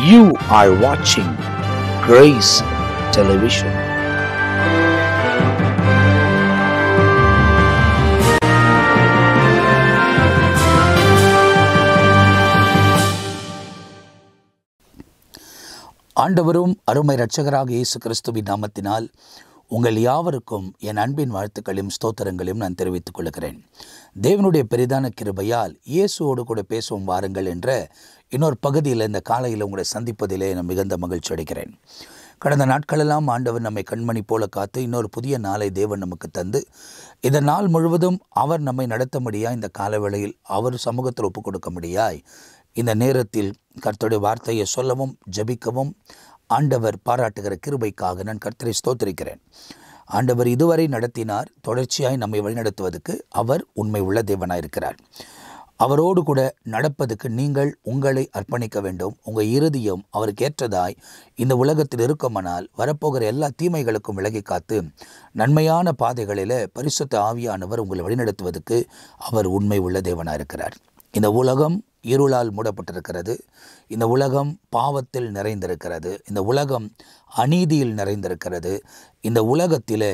You are watching Grace Television. ஆண்டவரும் அருமை இரட்சகராக இயேசு கிறிஸ்துவின் நாமத்தினால் உங்கள் யாவருக்கும் என் அன்பின் வாழ்த்துக்களையும் ஸ்தோத்திரங்களையும் நான் தெரிவித்துக் கொள்கிறேன். தேவனுடைய பெரிதான கிருபையால் இயேசுவோடு கூட பேசுவோம் வாருங்கள் என்ற இன்னொரு பகுதியில் இந்த காலையில் உங்களை சந்திப்பதிலே நான் மிகுந்த மகிழ்ச்சி அடைகிறேன். கடந்த நாட்களெல்லாம் ஆண்டவர் நம்மை கண்மணி போல காத்து இன்னொரு புதிய நாளை தேவன் நமக்கு தந்து இந்த நாள் முழுவதும் அவர் நம்மை நடத்தும்படியாய் இந்த காலவேளையில் அவர் சமூகத்தில் ஒப்புக் கொடுக்க முடியாய் இந்த நேரத்தில் கர்த்தருடைய வார்த்தையை சொல்லவும் ஜெபிக்கவும் ஆண்டவர் பாராட்டுகிற கிருபைக்காக நான் கர்த்தரை ஸ்தோத்திரிக்கிறேன். ஆண்டவர் இதுவரை நடத்தினார், தொடர்ச்சியாய் நம்மை வழிநடத்துவதற்கு அவர் உண்மை உள்ள தேவனாயிருக்கிறார். அவரோடு கூட நடப்பதுக்கு நீங்கள் உங்களை அர்ப்பணிக்க வேண்டும். உங்கள் இறுதியும் அவருக்கு ஏற்றதாய் இந்த உலகத்தில் இருக்குமானால் வரப்போகிற எல்லா தீமைகளுக்கும் விலகி காத்து நன்மையான பாதைகளில் பரிசுத்த ஆவியானவர் உங்களை வழிநடத்துவதற்கு அவர் உண்மை உள்ள தேவனாயிருக்கிறார். இந்த உலகம் இருளால் மூடப்பட்டிருக்கிறது. இந்த உலகம் பாவத்தில் நிறைந்திருக்கிறது. இந்த உலகம் அநீதியில் நிறைந்திருக்கிறது. இந்த உலகத்திலே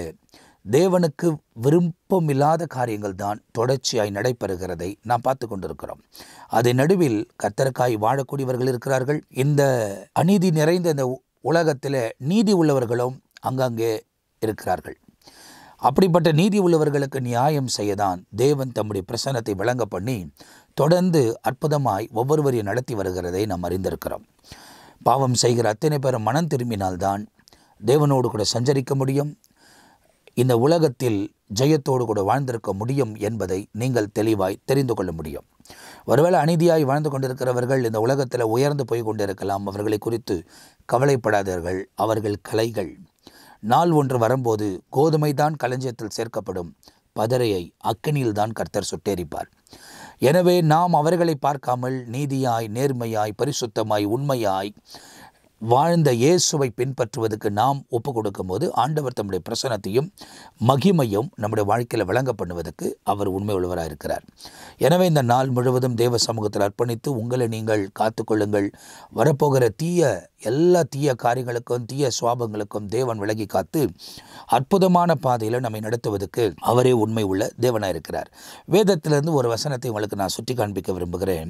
தேவனுக்கு விருப்பமில்லாத காரியங்கள் தான் தொடர்ச்சியாய் நடைபெறுகிறதை நாம் பார்த்து கொண்டிருக்கிறோம். அதை நடுவில் கர்த்தருக்காய் வாழக்கூடியவர்கள் இருக்கிறார்கள். இந்த அநீதி நிறைந்த இந்த உலகத்தில் நீதி உள்ளவர்களும் அங்கங்கே இருக்கிறார்கள். அப்படிப்பட்ட நீதி உள்ளவர்களுக்கு நியாயம் செய்யதான் தேவன் தம்முடைய பிரசன்னத்தை விளங்க பண்ணி தொடர்ந்து அற்புதமாய் ஒவ்வொருவரையும் நடத்தி வருகிறதை நாம் அறிந்திருக்கிறோம். பாவம் செய்கிற அத்தனை பேரும் மனம் திரும்பினால்தான் தேவனோடு கூட சஞ்சரிக்க முடியும், இந்த உலகத்தில் ஜெயத்தோடு கூட வாழ்ந்திருக்க முடியும் என்பதை நீங்கள் தெளிவாய் தெரிந்து கொள்ள முடியும். ஒருவேளை அநீதியாய் வாழ்ந்து கொண்டிருக்கிறவர்கள் இந்த உலகத்தில் உயர்ந்து போய் கொண்டிருக்கலாம். அவர்களை குறித்து கவலைப்படாதீர்கள். அவர்கள் கலைகள். நாள் ஒன்று வரும்போது கோதுமை தான் களஞ்சியத்தில் சேர்க்கப்படும், பதரையை அக்கினியில் தான் கர்த்தர் சுட்டெரிப்பார். எனவே நாம் அவர்களை பார்க்காமல் நீதியாய், நேர்மையாய், பரிசுத்தமாய், உண்மையாய் வாழ்ந்த இயேசுவை பின்பற்றுவதற்கு நாம் ஒப்பு கொடுக்கும் போது ஆண்டவர் தம்முடைய பிரசன்னத்தையும் மகிமையும் நம்முடைய வாழ்க்கையில் விளங்க பண்ணுவதற்கு அவர் உண்மை உள்ளவராக இருக்கிறார். எனவே இந்த நாள் முழுவதும் தேவ சமூகத்தில் அர்ப்பணித்து உங்களை நீங்கள் காத்துக்கொள்ளுங்கள். வரப்போகிற எல்லா தீய காரியங்களுக்கும் தீய சுவாபங்களுக்கும் தேவன் விலகி காத்து அற்புதமான பாதையில் நம்மை நடத்துவதற்கு அவரே உண்மை உள்ள தேவனாக இருக்கிறார். வேதத்திலிருந்து ஒரு வசனத்தை உங்களுக்கு நான் சுட்டி காண்பிக்க விரும்புகிறேன்.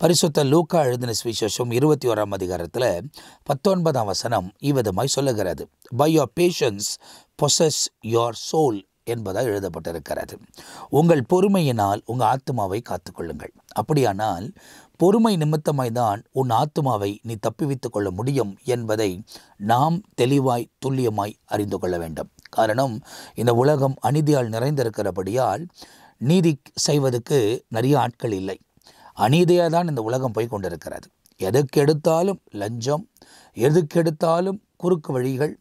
பரிசுத்த லூக்கா எழுதின சுவிசேஷம் 21ஆம் அதிகாரத்தில் 19ஆம் வசனம் இவ்விதமாய் சொல்லுகிறது. By your patience possess your soul என்பதாக எழுதப்பட்டிருக்கிறது. உங்கள் பொறுமையினால் உங்கள் ஆத்மாவை காத்துக்கொள்ளுங்கள். அப்படியானால் பொறுமை நிமித்தமாய் தான் உன் ஆத்மாவை நீ தப்பிவித்துக் கொள்ள முடியும் என்பதை நாம் தெளிவாய் துல்லியமாய் அறிந்து கொள்ள வேண்டும். காரணம், இந்த உலகம் அநீதியால் நிறைந்திருக்கிறபடியால் நீதி செய்வதற்கு நிறைய ஆட்கள் இல்லை. அநீதியாக தான் இந்த உலகம் போய் கொண்டிருக்கிறது. எதுக்கெடுத்தாலும் லஞ்சம், எதுக்கெடுத்தாலும் குறுக்கு வழிகள்,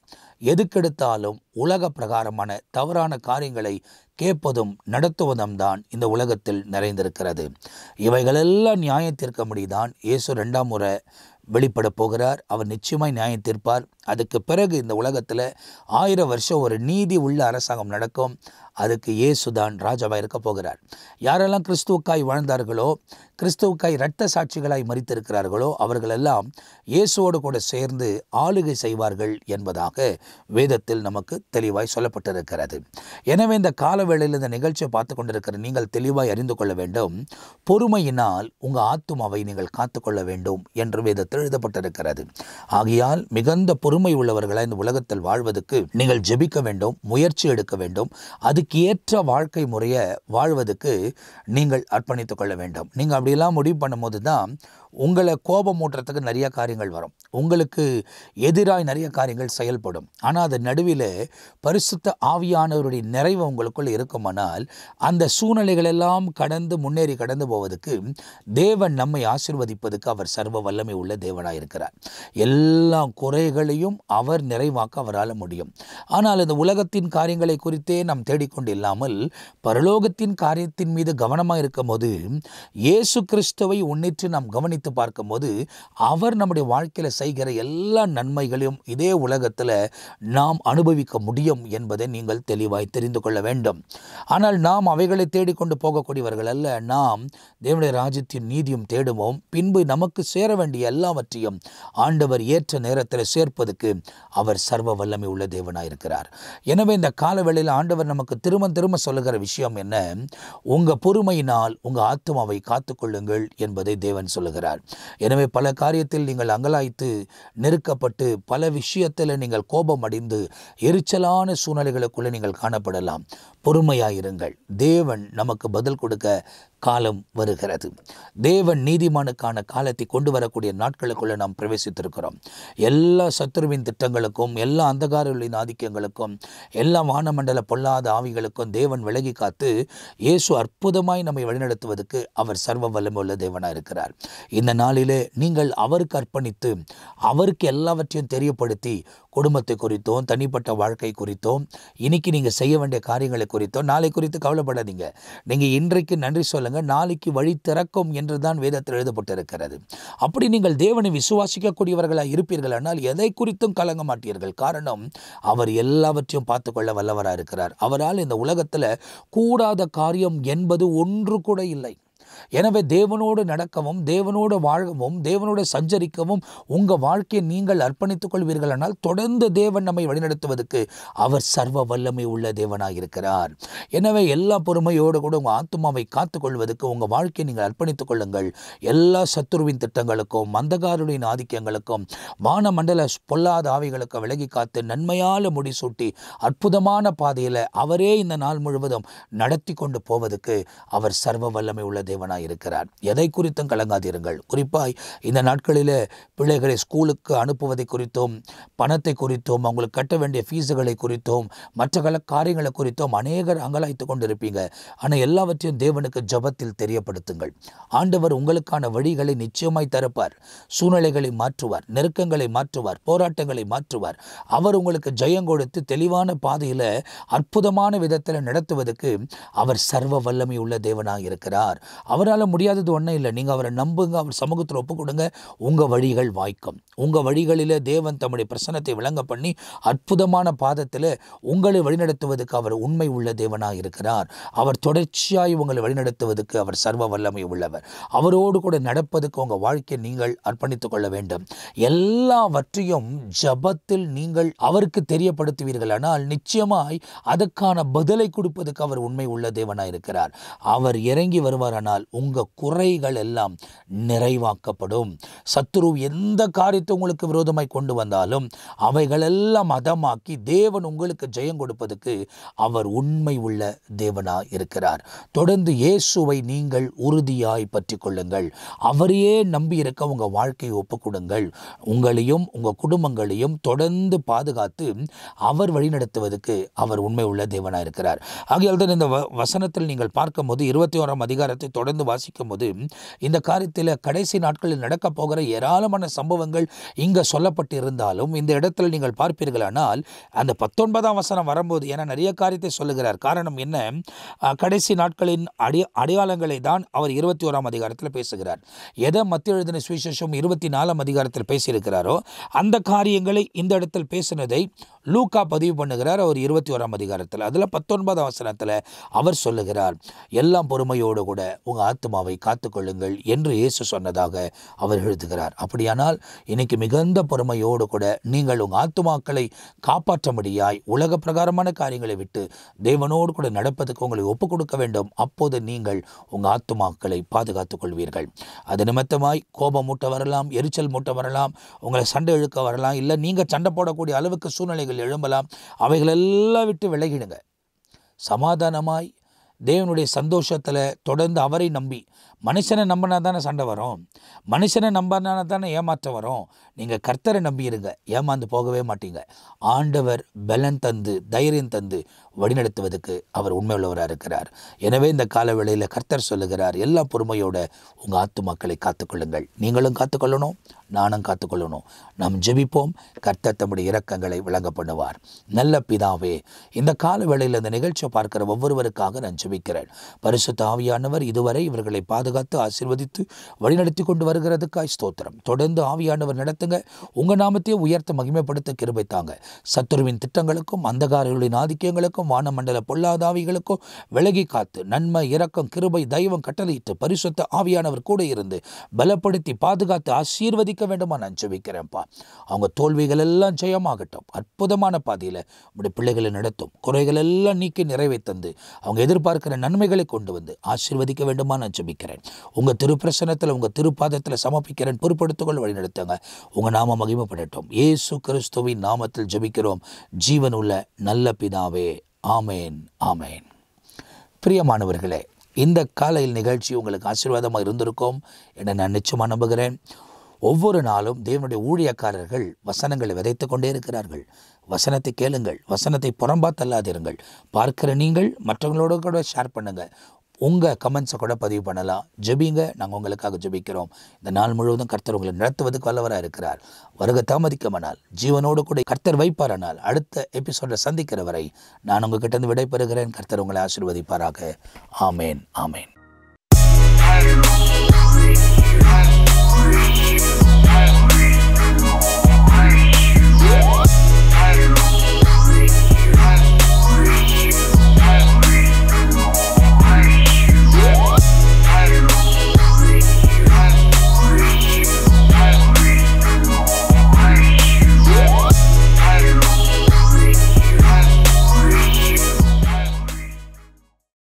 எதுக்கெடுத்தாலும் உலக பிரகாரமான தவறான காரியங்களை கேட்பதும் நடத்துவதும் தான் இந்த உலகத்தில் நிறைந்திருக்கிறது. இவைகளெல்லாம் நியாயத்தீர்க்க முடிதான் இயேசு 2ஆம் முறை வெளிப்பட போகிறார். அவர் நிச்சயமாய் நியாயம் தீர்ப்பார். அதுக்கு பிறகு இந்த உலகத்தில் 1000 வருஷம் ஒரு நீதி உள்ள அரசாங்கம் நடக்கும். அதுக்கு இயேசு தான் ராஜாவாக இருக்க போகிறார். யாரெல்லாம் கிறிஸ்துவுக்காய் வாழ்ந்தார்களோ, கிறிஸ்துவுக்காய் இரத்த சாட்சிகளாய் மரித்திருக்கிறார்களோ அவர்களெல்லாம் இயேசுவோடு கூட சேர்ந்து ஆளுகை செய்வார்கள் என்பதாக வேதத்தில் நமக்கு தெளிவாய் சொல்லப்பட்டிருக்கிறது. எனவே இந்த காலவேளையில் இந்த நிகழ்ச்சியை பார்த்து கொண்டிருக்கிற நீங்கள் தெளிவாய் அறிந்து கொள்ள வேண்டும். பொறுமையினால் உங்கள் ஆத்துமாவை நீங்கள் காத்துக்கொள்ள வேண்டும் என்று வேதத்தில் எழுதப்பட்டிருக்கிறது. ஆகையால் மிகுந்த பொறுமை உள்ளவர்களாய் இந்த உலகத்தில் வாழ்வதற்கு நீங்கள் ஜெபிக்க வேண்டும், முயற்சி எடுக்க வேண்டும். அதுக்கு ஏற்ற வாழ்க்கை முறையை வாழ்வதற்கு நீங்கள் அர்ப்பணித்துக் கொள்ள வேண்டும். நீங்கள் அப்படியெல்லாம் முடிவு பண்ணும்போது தான் உங்களை கோபம் ஊட்டுறதுக்கு நிறைய காரியங்கள் வரும், உங்களுக்கு எதிராக நிறைய காரியங்கள் செயல்படும். ஆனால் அது நடுவில் பரிசுத்த ஆவியானவருடைய நிறைவு உங்களுக்குள் இருக்குமானால் அந்த சூழ்நிலைகளெல்லாம் முன்னேறி கடந்து போவதற்கு தேவன் நம்மை ஆசீர்வதிப்பதற்கு அவர் சர்வ வல்லமை உள்ள தேவனாக இருக்கிறார். எல்லா குறைகளையும் அவர் நிறைவாக்க அவரால் முடியும். ஆனால் இந்த உலகத்தின் காரியங்களை குறித்தே நாம் தேடிக்கொண்டு இல்லாமல் பரலோகத்தின் காரியத்தின் மீது கவனமாக இருக்கும் போது இயேசு கிறிஸ்துவை உன்னிட்டு நாம் கவனித்து நினைத்து பார்க்கும்போது அவர் நம்முடைய வாழ்க்கையில் செய்கிற எல்லா நன்மைகளையும் இதே உலகத்தில் நாம் அனுபவிக்க முடியும் என்பதை நீங்கள் தெளிவாய் தெரிந்து கொள்ள வேண்டும். ஆனால் நாம் அவைகளை தேடிக்கொண்டு போகக்கூடியவர்கள் அல்ல. நாம் தேவனுடைய ராஜ்யத்தின் நீதியும் தேடுவோம். பின்பு நமக்கு சேர வேண்டிய எல்லாவற்றையும் ஆண்டவர் ஏற்ற நேரத்தில் சேர்ப்பதற்கு அவர் சர்வ வல்லமை உள்ள தேவனாயிருக்கிறார். எனவே இந்த காலவேளையில் ஆண்டவர் நமக்கு திரும்ப சொல்லுகிற விஷயம் என்ன? உங்கள் பொறுமையினால் உங்கள் ஆத்துமாவை காத்துக்கொள்ளுங்கள் என்பதை தேவன் சொல்லுகிறார். எனவே பல காரியத்தில் நீங்கள் அங்கலாய்த்து நெருக்கப்பட்டு பல விஷயத்தில் நீங்கள் கோபம் அடைந்து எரிச்சலான சூழ்நிலைகளுக்குள்ளே நீங்கள் காணப்படலாம். பொறுமையாயிருங்கள். தேவன் நமக்கு பதில் கொடுக்க காலம் வருகிறது. தேவன் நீதிமானுக்கான காலத்தை கொண்டு வரக்கூடிய நாட்களுக்குள்ளே நாம் பிரவேசித்திருக்கிறோம். எல்லா சத்துருவின் திட்டங்களுக்கும், எல்லா அந்தகாரங்களின் ஆதிக்கங்களுக்கும், எல்லா வானமண்டல பொல்லாத ஆவிகளுக்கும் தேவன் விலகி காத்து இயேசு அற்புதமாய் நம்மை வழிநடத்துவதற்கு அவர் சர்வ வல்லமை உள்ள தேவனாக இருக்கிறார். இந்த நாளிலே நீங்கள் அவருக்கு அர்ப்பணித்து அவருக்கு எல்லாவற்றையும் தெரியப்படுத்தி குடும்பத்தை குறித்தோம், தனிப்பட்ட வாழ்க்கை குறித்தோம், இன்னைக்கு நீங்கள் செய்ய வேண்டிய காரியங்களை குறித்தோம், நாளை குறித்து கவலைப்படாதீங்க. நீங்கள் இன்றைக்கு நன்றி சொல்லுங்கள், நாளைக்கு வழி திறக்கும் என்று தான் வேதத்தில் எழுதப்பட்டிருக்கிறது. அப்படி நீங்கள் தேவனை விசுவாசிக்கக்கூடியவர்களாக இருப்பீர்கள் ஆனால் எதை குறித்தும் கலங்க மாட்டீர்கள். காரணம், அவர் எல்லாவற்றையும் பார்த்துக்கொள்ள வல்லவராக இருக்கிறார். அவரால் இந்த உலகத்தில் கூடாத காரியம் என்பது ஒன்று கூட இல்லை. எனவே தேவனோடு நடக்கவும், தேவனோடு வாழவும், தேவனோடு சஞ்சரிக்கவும் உங்கள் வாழ்க்கையை நீங்கள் அர்ப்பணித்துக் கொள்வீர்களானால் தொடர்ந்து தேவன் நம்மை வழிநடத்துவதற்கு அவர் சர்வ வல்லமை உள்ள தேவனாக இருக்கிறார். எனவே எல்லா பொறுமையோடு கூட உங்கள் ஆத்துமாவை காத்துக்கொள்வதற்கு உங்கள் வாழ்க்கையை நீங்கள் அர்ப்பணித்துக் கொள்ளுங்கள். எல்லா சத்துருவின் திட்டங்களுக்கும், அந்தகாரரின் ஆதிக்கங்களுக்கும், வானமண்டல பொல்லாத ஆவிகளுக்கு விலகி காத்து நன்மையால் முடிசூட்டி அற்புதமான பாதையில் அவரே இந்த நாள் முழுவதும் நடத்தி கொண்டு போவதற்கு அவர் சர்வ வல்லமை உள்ள தேவனாக இருக்கிறார். எதை குறித்தும் கலங்காதீர்கள். குறிப்பாய் இந்த நாட்களில் பிள்ளைகளை ஸ்கூலுக்கு அனுப்புவதை குறித்தும், பணத்தை குறித்தும், அவங்களுக்கு கட்ட வேண்டிய ஃபீஸுகளை குறித்தும், மற்ற காரியங்களை குறித்தும் அநேகர் அங்கலாய்த்து கொண்டிருப்பீங்க. ஆனால் எல்லாவற்றையும் தேவனுக்கு ஜெபத்தில் தெரியப்படுத்துங்கள். ஆண்டவர் உங்களுக்கான வழிகளை நிச்சயமாய் தரப்பார். சூழ்நிலைகளை மாற்றுவார், நெருக்கங்களை மாற்றுவார், போராட்டங்களை மாற்றுவார். அவர் உங்களுக்கு ஜெயம் கொடுத்து தெளிவான பாதையில் அற்புதமான விதத்தில் நடத்துவதற்கு அவர் சர்வ வல்லமை உள்ள தேவனாக இருக்கிறார். அவரால் முடியாதது ஒன்றும் இல்லை. நீங்கள் அவரை நம்புங்க, அவர் சமூகத்தில் ஒப்பு கொடுங்க, உங்கள் வழிகள் வாய்க்கும். உங்கள் வழிகளில் தேவன் தம்முடைய பிரசன்னத்தை விளங்க பண்ணி அற்புதமான பாதத்தில் உங்களை வழிநடத்துவதற்கு அவர் உண்மை உள்ள தேவனாக இருக்கிறார். அவர் தொடர்ச்சியாய் உங்களை வழிநடத்துவதற்கு அவர் சர்வ வல்லமை உள்ளவர். அவரோடு கூட நடப்பதற்கு உங்கள் வாழ்க்கையை நீங்கள் அர்ப்பணித்துக் கொள்ள வேண்டும். எல்லாவற்றையும் ஜபத்தில் நீங்கள் அவருக்கு தெரியப்படுத்துவீர்கள் ஆனால் நிச்சயமாய் அதற்கான பதிலை கொடுப்பதற்கு அவர் உண்மை உள்ள தேவனாக இருக்கிறார். அவர் இறங்கி வருவாரானால் உங்கள் குறைகள் எல்லாம் நிறைவாக்கப்படும். சத்துரு எந்த காரியத்தை உங்களுக்கு விரோதமாய் கொண்டு வந்தாலும் அவைகளெல்லாம் அதமாக்கி தேவன் உங்களுக்கு ஜெயம் கொடுப்பதற்கு அவர் உண்மை உள்ள தேவனாய் இருக்கிறார். தொடர்ந்து இயேசுவை நீங்கள் உறுதியாய் பற்றி கொள்ளுங்கள். அவரையே நம்பி இருக்க உங்கள் வாழ்க்கையை ஒப்புக்கொடுங்கள். உங்களையும் உங்கள் குடும்பங்களையும் தொடர்ந்து பாதுகாத்து அவர் வழிநடத்துவதற்கு அவர் உண்மை உள்ள தேவனாய் இருக்கிறார். ஆகையால் தான் இந்த வசனத்தில் நீங்கள் பார்க்கும்போது 21ஆம் அதிகாரத்தை தொடர்ந்து வாசிக்கும் போது இந்த காரியத்தில் கடைசி நாட்களில் நடக்க போகிற ஏராளமான சம்பவங்கள் இங்கே சொல்லப்பட்டிருந்தாலும் இந்த இடத்துல நீங்கள் பார்ப்பீர்களானால் அந்த 19ஆம் வசனம் வரும்போது, ஏன்னா நிறைய காரியத்தை சொல்லுகிறார். காரணம் என்ன? கடைசி நாட்களின் அடையாளங்களை தான் அவர் 21ஆம் அதிகாரத்தில் பேசுகிறார். எதை மத்திய எழுதின சுவிசேஷம் 24ஆம் அதிகாரத்தில் பேசியிருக்கிறாரோ அந்த காரியங்களை இந்த இடத்தில் பேசினதை லூக்கா பதிவு பண்ணுகிறார் அவர் 21ஆம் அதிகாரத்தில். அதில் 19ஆம் வசனத்தில் அவர் சொல்லுகிறார், எல்லாம் பொறுமையோடு கூட உங்கள் ஆத்துமாவை காத்துக்கொள்ளுங்கள் என்று இயேசு சொன்னதாக அவர் எழுதுகிறார். அப்படியானால் இன்னைக்கு மிகுந்த பொறுமையோடு கூட நீங்கள் உங்கள் ஆத்துமாக்களை காப்பாற்றும்படியாய் உலக பிரகாரமான காரியங்களை விட்டு தேவனோடு கூட நடப்பதற்கு உங்களை ஒப்புக் கொடுக்க வேண்டும். அப்போது நீங்கள் உங்கள் ஆத்துமாக்களை பாதுகாத்துக் கொள்வீர்கள். அது நிமித்தமாய் கோபம் மூட்ட வரலாம், எரிச்சல் மூட்ட வரலாம், உங்களை சண்டை இழுக்க வரலாம், இல்லை நீங்கள் சண்டை போடக்கூடிய அளவுக்கு சூழ்நிலைகள் எழும்பலாம். அவைகளெல்லாம் விட்டு விலகிடுங்க. சமாதானமாய் தேவனுடைய சந்தோஷத்தில் தொடர்ந்து அவரை நம்பி, மனுஷனை நம்பினா தானே சண்டை வரும், மனுஷனை நம்பினா தானே ஏமாற்றம் வரும். நீங்கள் கர்த்தரை நம்பியிருங்க, ஏமாந்து போகவே மாட்டீங்க. ஆண்டவர் பலன் தந்து தைரியம் தந்து வழிநடத்துவதற்கு அவர் உண்மையுள்ளவராக இருக்கிறார். எனவே இந்த காலவேளையில் கர்த்தர் சொல்லுகிறார், எல்லா பொறுமையோட உங்கள் ஆத்துமாக்களை காத்துக்கொள்ளுங்கள். நீங்களும் காத்துக்கொள்ளணும், நானும் காத்துக்கொள்ளணும். நாம் ஜெபிப்போம். கர்த்தர் தம்முடைய இரக்கங்களை விளங்க பண்ணுவார். நல்ல பிதாவே, இந்த காலவேளையில் இந்த நிகழ்ச்சியை பார்க்கிற ஒவ்வொருவருக்காக நான் ஜெபிக்கிறேன். பரிசுத்த ஆவியானவர் இதுவரை இவர்களை பாதுகாத்து பாதுகாத்து ஆசீர்வதித்து வழிநடத்தி கொண்டு வருகிறதுக்காய் ஸ்தோத்திரம். தொடர்ந்து ஆவியானவர் நடத்துங்க. உங்கள் நாமத்தையே உயர்த்த மகிமைப்படுத்த கிருபை தாங்க. சத்துருவின் திட்டங்களுக்கும் அந்தகாரர்களின் ஆதிக்கங்களுக்கும் வானமண்டல பொல்லாதாவிகளுக்கும் விலகி காத்து நன்மை, இரக்கம், கிருபை, தெய்வம் கட்டளையிட்டு பரிசுத்த ஆவியானவர் கூட இருந்து பலப்படுத்தி பாதுகாத்து ஆசீர்வதிக்க வேண்டுமா நான் ஜெபிக்கிறேன்ப்பா. அவங்க தோல்விகள் எல்லாம் ஜெயமாகட்டும். அற்புதமான பாதையில் உங்களுடைய பிள்ளைகளை நடத்தும். குறைகள் எல்லாம் நீக்கி நிறைவை தந்து அவங்க எதிர்பார்க்கிற நன்மைகளை கொண்டு வந்து ஆசீர்வதிக்க வேண்டுமா நான் ஜெபிக்கிறேன். உங்கள் திருப்பிரசனத்தில் உங்கள் திருப்பாதத்தில் சமர்ப்பிக்கிறேன். பொறுப்படுத்துகள் வழி நடத்துங்க. உங்கள் நாம மகிமைப்படட்டும். இயேசு கிறிஸ்துவின் நாமத்தில் ஜெபிக்கிறோம் ஜீவனுள்ள நல்ல பிதாவே. ஆமேன், ஆமேன். பிரியமானவர்களே, இந்த காலையில் நிகழ்ச்சி உங்களுக்கு ஆசீர்வாதமாக இருந்திருக்கும் என நான் நிச்சயமாக நம்புகிறேன். ஒவ்வொரு நாளும் தேவனுடைய ஊழியக்காரர்கள் வசனங்களை விதைத்து கொண்டே இருக்கிறார்கள். வசனத்தை கேளுங்கள், வசனத்தை புறம்பா தள்ளாதிருங்கள். பார்க்கிற நீங்கள் மற்றவங்களோட கூட ஷேர் பண்ணுங்கள். உங்கள் கமெண்ட்ஸை கூட பதிவு பண்ணலாம். ஜெபிங்க, நாங்கள் உங்களுக்காக ஜெபிக்கிறோம். இந்த நாள் முழுவதும் கர்த்தர் உங்களை நடத்துவதற்கு வல்லவராக இருக்கிறார். வருகை தாமதிக்கமானால் ஜீவனோடு கூட கர்த்தர் வைப்பாரானால் அடுத்த எபிசோடில் சந்திக்கிற வரை நான் உங்ககிட்ட இருந்து விடைபெறுகிறேன். கர்த்தர் உங்களை ஆசீர்வதிப்பாராக. ஆமேன், ஆமேன்.